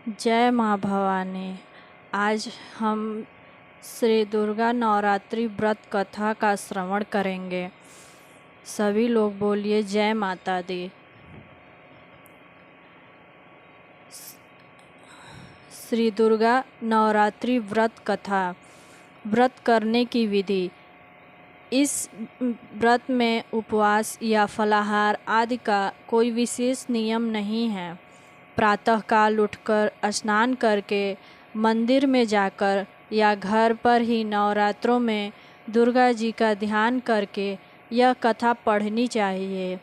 जय माँ भवानी। आज हम श्री दुर्गा नवरात्रि व्रत कथा का श्रवण करेंगे। सभी लोग बोलिए जय माता दी। श्री दुर्गा नवरात्रि व्रत कथा। व्रत करने की विधि। इस व्रत में उपवास या फलाहार आदि का कोई विशेष नियम नहीं है। प्रातःकाल उठकर स्नान करके मंदिर में जाकर या घर पर ही नवरात्रों में दुर्गा जी का ध्यान करके यह कथा पढ़नी चाहिए।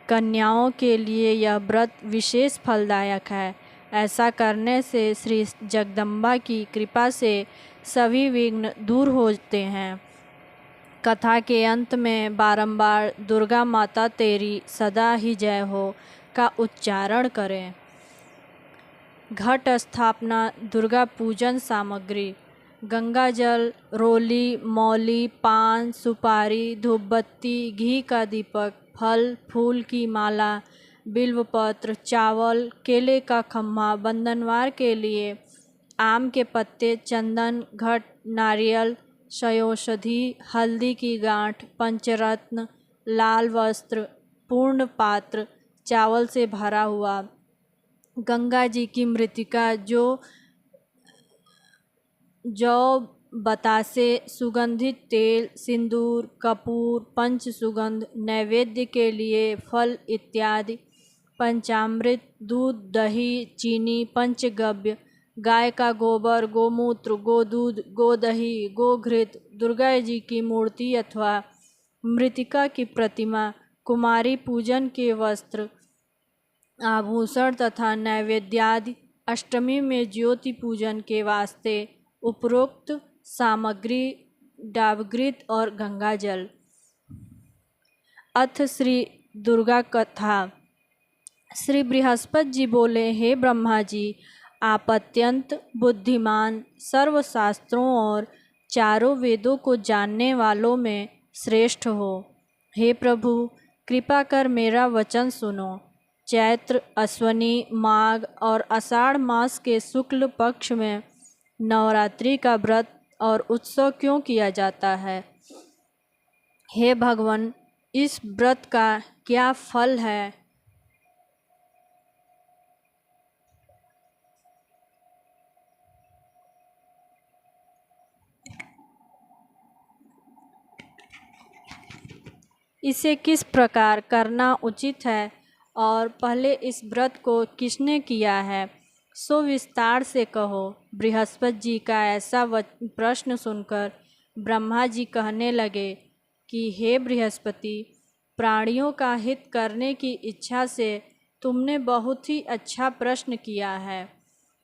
कन्याओं के लिए यह व्रत विशेष फलदायक है। ऐसा करने से श्री जगदम्बा की कृपा से सभी विघ्न दूर होते हैं। कथा के अंत में बारंबार दुर्गा माता तेरी सदा ही जय हो का उच्चारण करें। घट स्थापना। दुर्गा पूजन सामग्री। गंगा जल, रोली, मौली, पान, सुपारी, धूपबत्ती, घी का दीपक, फल फूल की माला, बिल्वपत्र, चावल, केले का खम्भा, बंधनवार के लिए आम के पत्ते, चंदन, घट, नारियल, शयोषधि, हल्दी की गांठ, पंचरत्न, लाल वस्त्र, पूर्ण पात्र चावल से भरा हुआ, गंगा जी की मृतिका, जौ, बतासे, सुगंधित तेल, सिंदूर, कपूर, पंच सुगंध, नैवेद्य के लिए फल इत्यादि, पंचामृत, दूध, दही, चीनी, पंचगव्य, गाय का गोबर, गोमूत्र, गोदूध, गोदही, गोघृत, दुर्गा जी की मूर्ति अथवा मृतिका की प्रतिमा, कुमारी पूजन के वस्त्र, आभूषण तथा नैवेद्यादि। अष्टमी में ज्योति पूजन के वास्ते उपरोक्त सामग्री डाबघृत और गंगाजल। अथ श्री दुर्गा कथा। श्री बृहस्पति जी बोले, हे ब्रह्मा जी, आप अत्यंत बुद्धिमान, सर्वशास्त्रों और चारों वेदों को जानने वालों में श्रेष्ठ हो। हे प्रभु, कृपा कर मेरा वचन सुनो। चैत्र, अश्वनी, माघ और आषाढ़ मास के शुक्ल पक्ष में नवरात्रि का व्रत और उत्सव क्यों किया जाता है? हे भगवान, इस व्रत का क्या फल है? इसे किस प्रकार करना उचित है और पहले इस व्रत को किसने किया है, सो विस्तार से कहो। बृहस्पति जी का ऐसा प्रश्न सुनकर ब्रह्मा जी कहने लगे कि हे बृहस्पति, प्राणियों का हित करने की इच्छा से तुमने बहुत ही अच्छा प्रश्न किया है।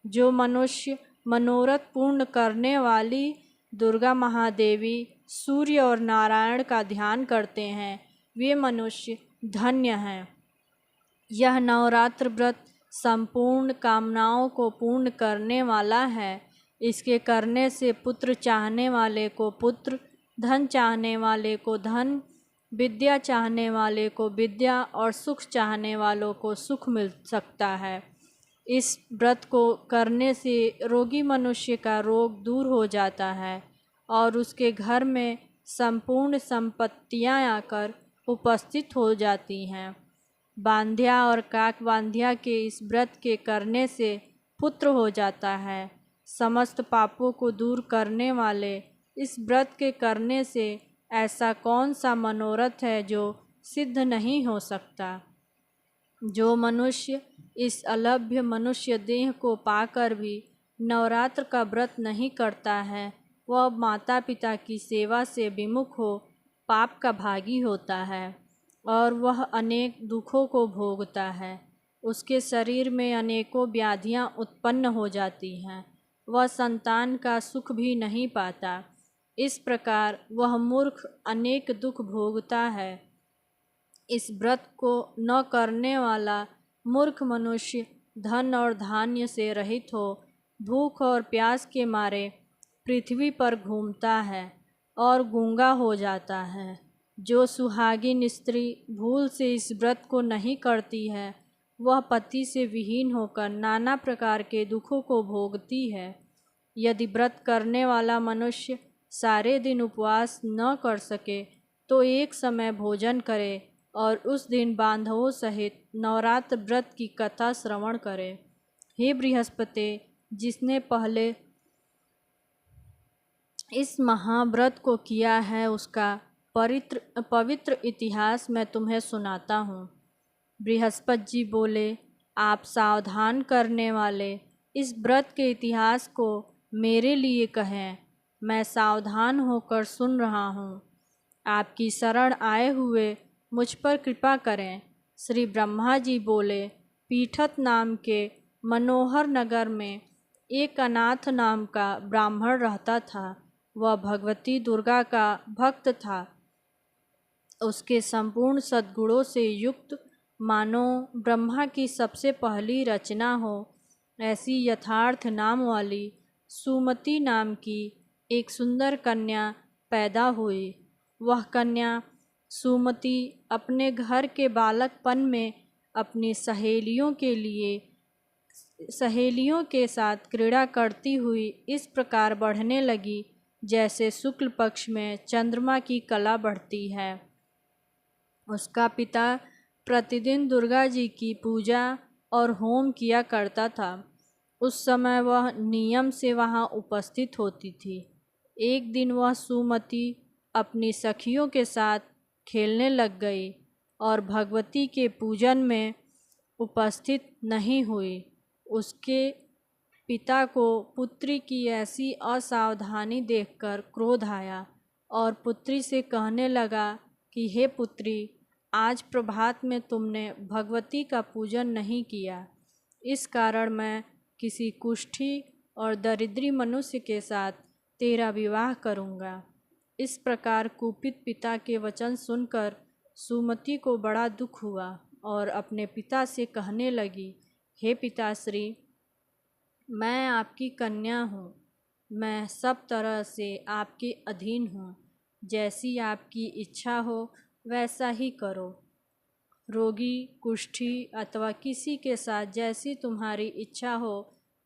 जो मनुष्य मनोरथ पूर्ण करने वाली दुर्गा महादेवी, सूर्य और नारायण का ध्यान करते हैं, वे मनुष्य धन्य हैं। यह नवरात्र व्रत संपूर्ण कामनाओं को पूर्ण करने वाला है। इसके करने से पुत्र चाहने वाले को पुत्र, धन चाहने वाले को धन, विद्या चाहने वाले को विद्या और सुख चाहने वालों को सुख मिल सकता है। इस व्रत को करने से रोगी मनुष्य का रोग दूर हो जाता है और उसके घर में संपूर्ण संपत्तियां आकर उपस्थित हो जाती हैं। बांध्या और काक बांध्या के इस व्रत के करने से पुत्र हो जाता है। समस्त पापों को दूर करने वाले इस व्रत के करने से ऐसा कौन सा मनोरथ है जो सिद्ध नहीं हो सकता। जो मनुष्य इस अलभ्य मनुष्य देह को पाकर भी नवरात्र का व्रत नहीं करता है, वह माता पिता की सेवा से विमुख हो पाप का भागी होता है और वह अनेक दुखों को भोगता है। उसके शरीर में अनेकों व्याधियां उत्पन्न हो जाती हैं। वह संतान का सुख भी नहीं पाता। इस प्रकार वह मूर्ख अनेक दुख भोगता है। इस व्रत को न करने वाला मूर्ख मनुष्य धन और धान्य से रहित हो भूख और प्यास के मारे पृथ्वी पर घूमता है और गूंगा हो जाता है। जो सुहागिन स्त्री भूल से इस व्रत को नहीं करती है, वह पति से विहीन होकर नाना प्रकार के दुखों को भोगती है। यदि व्रत करने वाला मनुष्य सारे दिन उपवास न कर सके तो एक समय भोजन करे और उस दिन बांधवों सहित नवरात्र व्रत की कथा श्रवण करे। हे बृहस्पति, जिसने पहले इस महाव्रत को किया है उसका पवित्र इतिहास मैं तुम्हें सुनाता हूँ। बृहस्पति जी बोले, आप सावधान करने वाले इस व्रत के इतिहास को मेरे लिए कहें। मैं सावधान होकर सुन रहा हूँ। आपकी शरण आए हुए मुझ पर कृपा करें। श्री ब्रह्मा जी बोले, पीठत नाम के मनोहर नगर में एक अनाथ नाम का ब्राह्मण रहता था। वह भगवती दुर्गा का भक्त था। उसके संपूर्ण सद्गुणों से युक्त मानो ब्रह्मा की सबसे पहली रचना हो ऐसी यथार्थ नाम वाली सुमति नाम की एक सुंदर कन्या पैदा हुई। वह कन्या सुमति अपने घर के बालकपन में अपनी सहेलियों के साथ क्रीड़ा करती हुई इस प्रकार बढ़ने लगी जैसे शुक्ल पक्ष में चंद्रमा की कला बढ़ती है। उसका पिता प्रतिदिन दुर्गा जी की पूजा और होम किया करता था। उस समय वह नियम से वहाँ उपस्थित होती थी। एक दिन वह सुमति अपनी सखियों के साथ खेलने लग गई और भगवती के पूजन में उपस्थित नहीं हुई। उसके पिता को पुत्री की ऐसी असावधानी देखकर क्रोध आया और पुत्री से कहने लगा कि हे पुत्री, आज प्रभात में तुमने भगवती का पूजन नहीं किया, इस कारण मैं किसी कुष्ठी और दरिद्री मनुष्य के साथ तेरा विवाह करूँगा। इस प्रकार कुपित पिता के वचन सुनकर सुमति को बड़ा दुख हुआ और अपने पिता से कहने लगी, हे पिताश्री, मैं आपकी कन्या हूँ। मैं सब तरह से आपके अधीन हूँ। जैसी आपकी इच्छा हो वैसा ही करो। रोगी, कुष्ठी अथवा किसी के साथ जैसी तुम्हारी इच्छा हो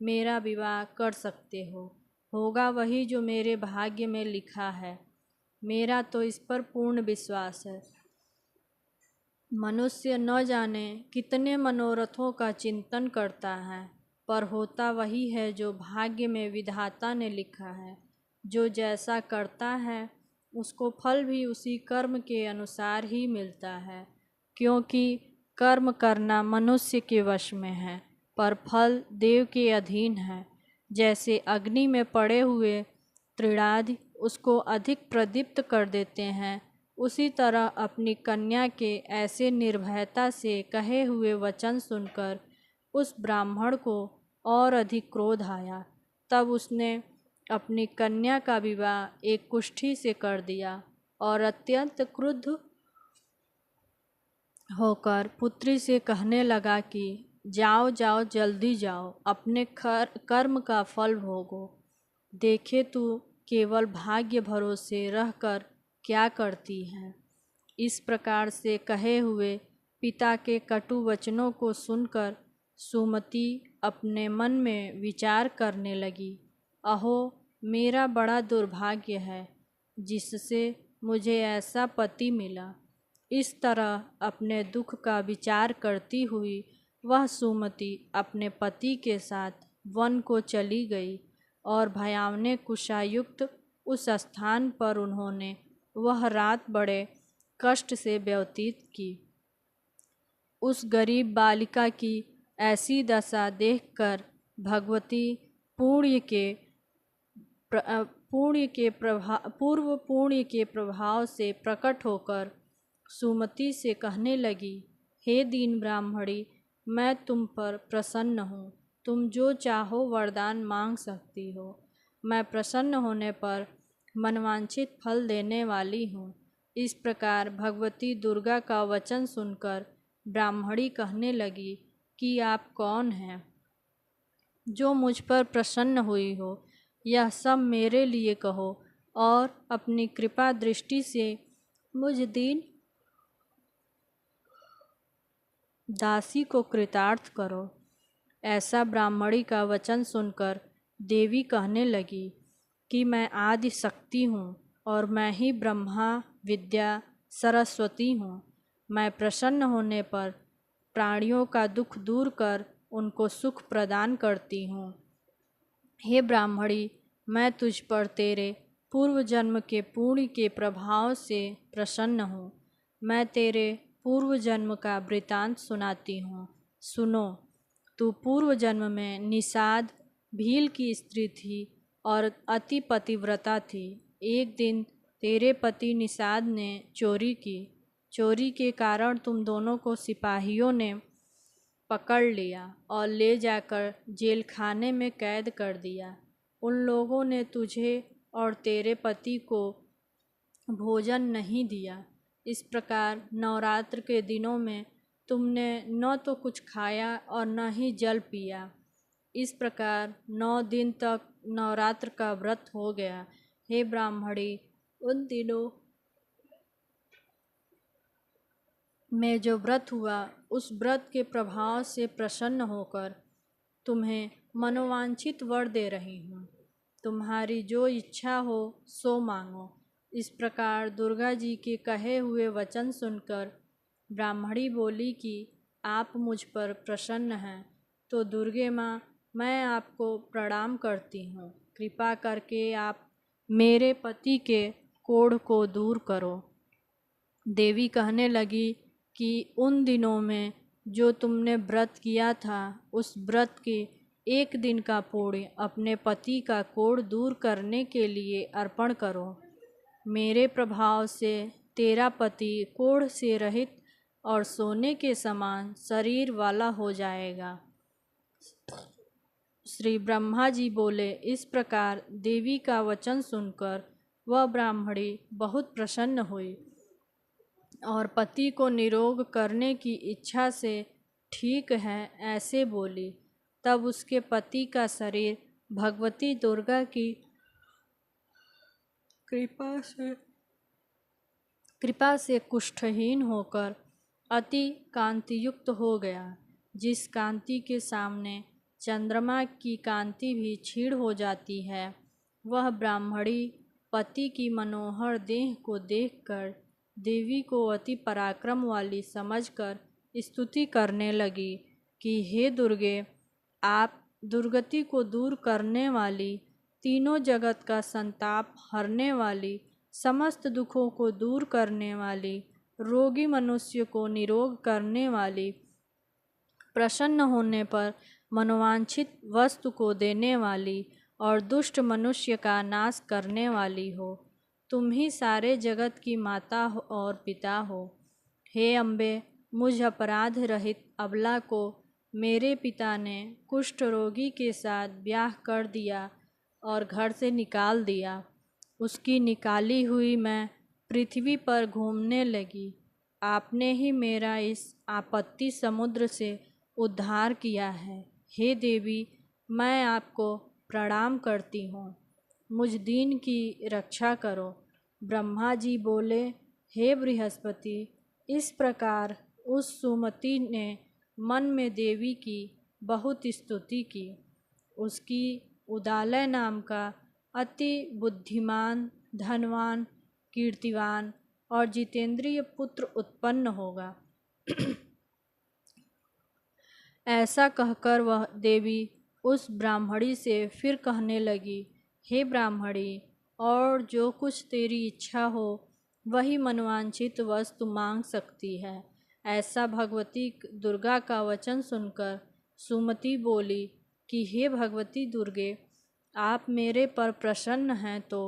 मेरा विवाह कर सकते हो। होगा वही जो मेरे भाग्य में लिखा है। मेरा तो इस पर पूर्ण विश्वास है। मनुष्य न जाने कितने मनोरथों का चिंतन करता है, पर होता वही है जो भाग्य में विधाता ने लिखा है। जो जैसा करता है उसको फल भी उसी कर्म के अनुसार ही मिलता है, क्योंकि कर्म करना मनुष्य के वश में है, पर फल देव के अधीन है। जैसे अग्नि में पड़े हुए तृणादि उसको अधिक प्रदीप्त कर देते हैं, उसी तरह अपनी कन्या के ऐसे निर्भयता से कहे हुए वचन सुनकर उस ब्राह्मण को और अधिक क्रोध आया। तब उसने अपनी कन्या का विवाह एक कुष्ठी से कर दिया और अत्यंत क्रुद्ध होकर पुत्री से कहने लगा कि जाओ जाओ, जल्दी जाओ, अपने कर्म का फल भोगो। देखे तू केवल भाग्य भरोसे रहकर क्या करती है। इस प्रकार से कहे हुए पिता के कटु वचनों को सुनकर सुमति अपने मन में विचार करने लगी, अहो मेरा बड़ा दुर्भाग्य है जिससे मुझे ऐसा पति मिला। इस तरह अपने दुख का विचार करती हुई वह सुमति अपने पति के साथ वन को चली गई और भयावने कुशायुक्त उस स्थान पर उन्होंने वह रात बड़े कष्ट से व्यतीत की। उस गरीब बालिका की ऐसी दशा देखकर भगवती पूर्व पुण्य के प्रभाव से प्रकट होकर सुमति से कहने लगी, हे दीन ब्राह्मणी, मैं तुम पर प्रसन्न हूँ। तुम जो चाहो वरदान मांग सकती हो। मैं प्रसन्न होने पर मनवांछित फल देने वाली हूँ। इस प्रकार भगवती दुर्गा का वचन सुनकर ब्राह्मणी कहने लगी कि आप कौन हैं जो मुझ पर प्रसन्न हुई हो। यह सब मेरे लिए कहो और अपनी कृपा दृष्टि से मुझ दीन दासी को कृतार्थ करो। ऐसा ब्राह्मणी का वचन सुनकर देवी कहने लगी कि मैं आदि शक्ति हूँ और मैं ही ब्रह्मा विद्या सरस्वती हूँ। मैं प्रसन्न होने पर प्राणियों का दुख दूर कर उनको सुख प्रदान करती हूँ। हे ब्राह्मणी, मैं तुझ पर तेरे पूर्व जन्म के पुण्य के प्रभाव से प्रसन्न हूँ। मैं तेरे पूर्व जन्म का वृतांत सुनाती हूँ। सुनो, तू पूर्व जन्म में निषाद भील की स्त्री थी और अति पतिव्रता थी। एक दिन तेरे पति निषाद ने चोरी की। चोरी के कारण तुम दोनों को सिपाहियों ने पकड़ लिया और ले जाकर जेल खाने में कैद कर दिया। उन लोगों ने तुझे और तेरे पति को भोजन नहीं दिया। इस प्रकार नवरात्र के दिनों में तुमने न तो कुछ खाया और न ही जल पिया। इस प्रकार 9 दिन तक नवरात्र का व्रत हो गया। हे ब्राह्मणी, उन दिनों में जो व्रत हुआ उस व्रत के प्रभाव से प्रसन्न होकर तुम्हें मनोवांछित वर दे रही हूँ। तुम्हारी जो इच्छा हो सो मांगो। इस प्रकार दुर्गा जी के कहे हुए वचन सुनकर ब्राह्मणी बोली कि आप मुझ पर प्रसन्न हैं, तो दुर्गे माँ, मैं आपको प्रणाम करती हूँ। कृपा करके आप मेरे पति के कोढ़ को दूर करो। देवी कहने लगी कि उन दिनों में जो तुमने व्रत किया था उस व्रत के एक दिन का पुण्य अपने पति का कोढ़ दूर करने के लिए अर्पण करो। मेरे प्रभाव से तेरा पति कोढ़ से रहित और सोने के समान शरीर वाला हो जाएगा। श्री ब्रह्मा जी बोले। इस प्रकार देवी का वचन सुनकर वह ब्राह्मणी बहुत प्रसन्न हुई और पति को निरोग करने की इच्छा से ठीक है ऐसे बोली। तब उसके पति का शरीर भगवती दुर्गा की कृपा से कुष्ठहीन होकर अति कांतियुक्त हो गया। जिस कांति के सामने चंद्रमा की कांति भी क्षीण हो जाती है, वह ब्राह्मणी पति की मनोहर देह को देखकर देवी को अति पराक्रम वाली समझकर स्तुति करने लगी कि हे दुर्गे, आप दुर्गति को दूर करने वाली, तीनों जगत का संताप हरने वाली, समस्त दुखों को दूर करने वाली, रोगी मनुष्य को निरोग करने वाली, प्रसन्न होने पर मनोवांछित वस्तु को देने वाली और दुष्ट मनुष्य का नाश करने वाली हो। तुम ही सारे जगत की माता हो और पिता हो। हे अम्बे, मुझ अपराध रहित अबला को मेरे पिता ने कुष्ठ रोगी के साथ ब्याह कर दिया और घर से निकाल दिया। उसकी निकाली हुई मैं पृथ्वी पर घूमने लगी। आपने ही मेरा इस आपत्ति समुद्र से उद्धार किया है। हे देवी, मैं आपको प्रणाम करती हूँ। मुझ दीन की रक्षा करो। ब्रह्मा जी बोले, हे बृहस्पति, इस प्रकार उस सुमति ने मन में देवी की बहुत स्तुति की। उसकी उदालय नाम का अति बुद्धिमान, धनवान, कीर्तिवान और जितेंद्रिय पुत्र उत्पन्न होगा। ऐसा कहकर वह देवी उस ब्राह्मणी से फिर कहने लगी, हे ब्राह्मणी, और जो कुछ तेरी इच्छा हो वही मनोवांछित वस्तु मांग सकती है। ऐसा भगवती दुर्गा का वचन सुनकर सुमति बोली कि हे भगवती दुर्गे, आप मेरे पर प्रसन्न हैं तो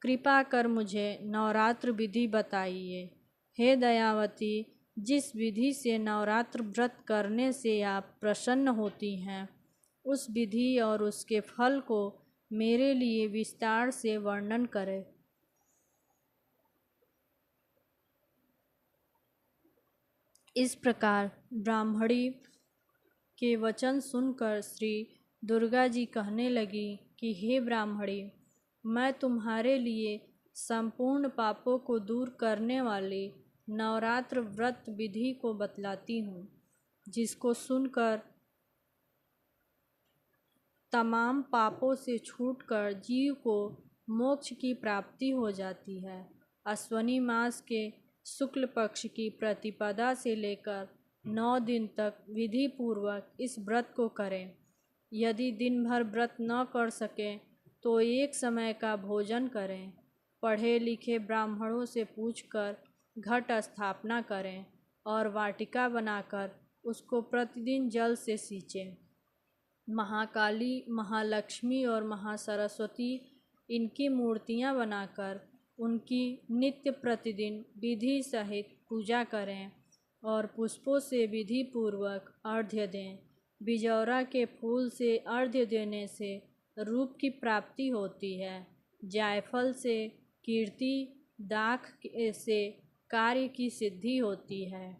कृपा कर मुझे नवरात्र विधि बताइए। हे दयावती, जिस विधि से नवरात्र व्रत करने से आप प्रसन्न होती हैं, उस विधि और उसके फल को मेरे लिए विस्तार से वर्णन करें। इस प्रकार ब्राह्मणी के वचन सुनकर श्री दुर्गा जी कहने लगी कि हे ब्राह्मणी, मैं तुम्हारे लिए संपूर्ण पापों को दूर करने वाली नवरात्र व्रत विधि को बतलाती हूँ। जिसको सुनकर तमाम पापों से छूटकर जीव को मोक्ष की प्राप्ति हो जाती है। अश्वनी मास के शुक्ल पक्ष की प्रतिपदा से लेकर 9 दिन तक विधि पूर्वक इस व्रत को करें। यदि दिन भर व्रत न कर सकें तो एक समय का भोजन करें। पढ़े लिखे ब्राह्मणों से पूछकर घट स्थापना करें और वाटिका बनाकर उसको प्रतिदिन जल से सींचें। महाकाली, महालक्ष्मी और महासरस्वती इनकी मूर्तियां बनाकर उनकी नित्य प्रतिदिन विधि सहित पूजा करें और पुष्पों से विधि पूर्वक अर्घ्य दें। बिजौरा के फूल से अर्घ्य देने से रूप की प्राप्ति होती है। जायफल से कीर्ति, दाख से कार्य की सिद्धि होती है।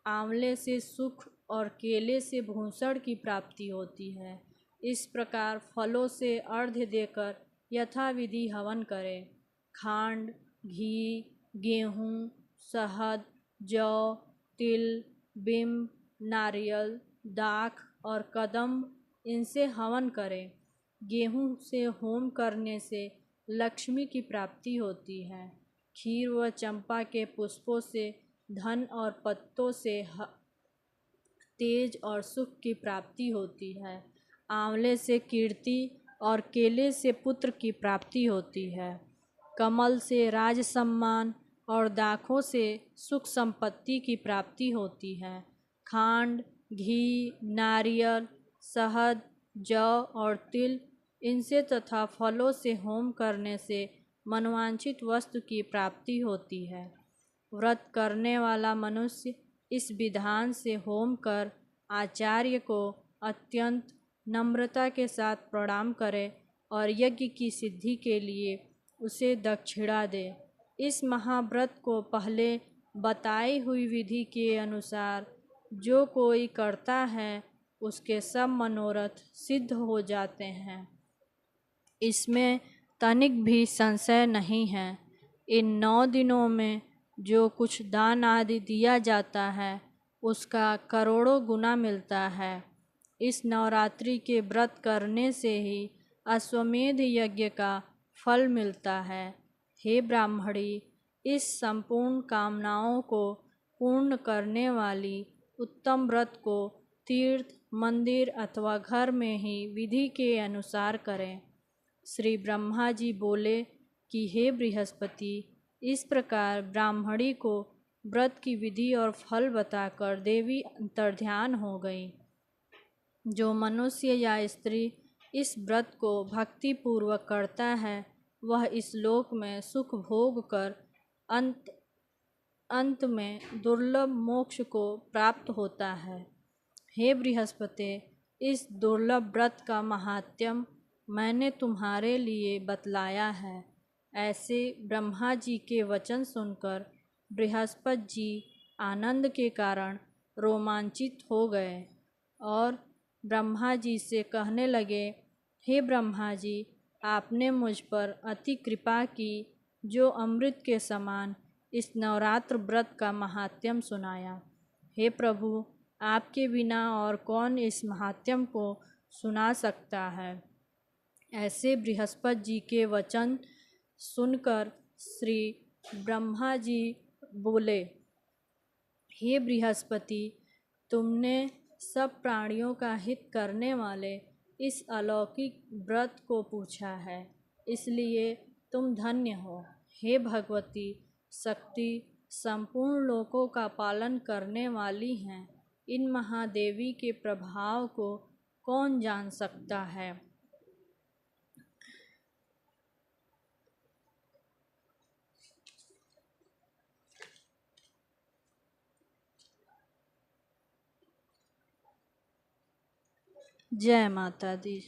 आंवले से सुख और केले से भूषण की प्राप्ति होती है। इस प्रकार फलों से अर्घ्य देकर यथाविधि हवन करें। खांड, घी, गेहूँ, शहद, जौ, तिल, बिंब, नारियल, दाख और कदम्ब इनसे हवन करें। गेहूँ से होम करने से लक्ष्मी की प्राप्ति होती है। खीर व चंपा के पुष्पों से धन और पत्तों से तेज और सुख की प्राप्ति होती है। आंवले से कीर्ति और केले से पुत्र की प्राप्ति होती है। कमल से राज सम्मान और दाखों से सुख संपत्ति की प्राप्ति होती है। खांड, घी, नारियल, शहद, जौ और तिल इनसे तथा फलों से होम करने से मनवांछित वस्तु की प्राप्ति होती है। व्रत करने वाला मनुष्य इस विधान से होम कर आचार्य को अत्यंत नम्रता के साथ प्रणाम करे और यज्ञ की सिद्धि के लिए उसे दक्षिणा दे। इस महाव्रत को पहले बताई हुई विधि के अनुसार जो कोई करता है उसके सब मनोरथ सिद्ध हो जाते हैं। इसमें तनिक भी संशय नहीं है। इन 9 दिनों में जो कुछ दान आदि दिया जाता है उसका करोड़ों गुना मिलता है। इस नवरात्रि के व्रत करने से ही अश्वमेध यज्ञ का फल मिलता है। हे ब्राह्मणी, इस संपूर्ण कामनाओं को पूर्ण करने वाली उत्तम व्रत को तीर्थ, मंदिर अथवा घर में ही विधि के अनुसार करें। श्री ब्रह्मा जी बोले कि हे बृहस्पति, इस प्रकार ब्राह्मणी को व्रत की विधि और फल बताकर देवी अंतर्ध्यान हो गई। जो मनुष्य या स्त्री इस व्रत को भक्ति पूर्वक करता है वह इस लोक में सुख भोग कर अंत में दुर्लभ मोक्ष को प्राप्त होता है। हे बृहस्पति, इस दुर्लभ व्रत का महात्म्य मैंने तुम्हारे लिए बतलाया है। ऐसे ब्रह्मा जी के वचन सुनकर बृहस्पति जी आनंद के कारण रोमांचित हो गए और ब्रह्मा जी से कहने लगे, हे ब्रह्मा जी, आपने मुझ पर अति कृपा की जो अमृत के समान इस नवरात्र व्रत का महात्म्य सुनाया। हे प्रभु, आपके बिना और कौन इस महात्म्य को सुना सकता है। ऐसे बृहस्पति जी के वचन सुनकर श्री ब्रह्मा जी बोले, हे बृहस्पति, तुमने सब प्राणियों का हित करने वाले इस अलौकिक व्रत को पूछा है, इसलिए तुम धन्य हो। हे भगवती शक्ति, संपूर्ण लोकों का पालन करने वाली हैं, इन महादेवी के प्रभाव को कौन जान सकता है। जय माता दी।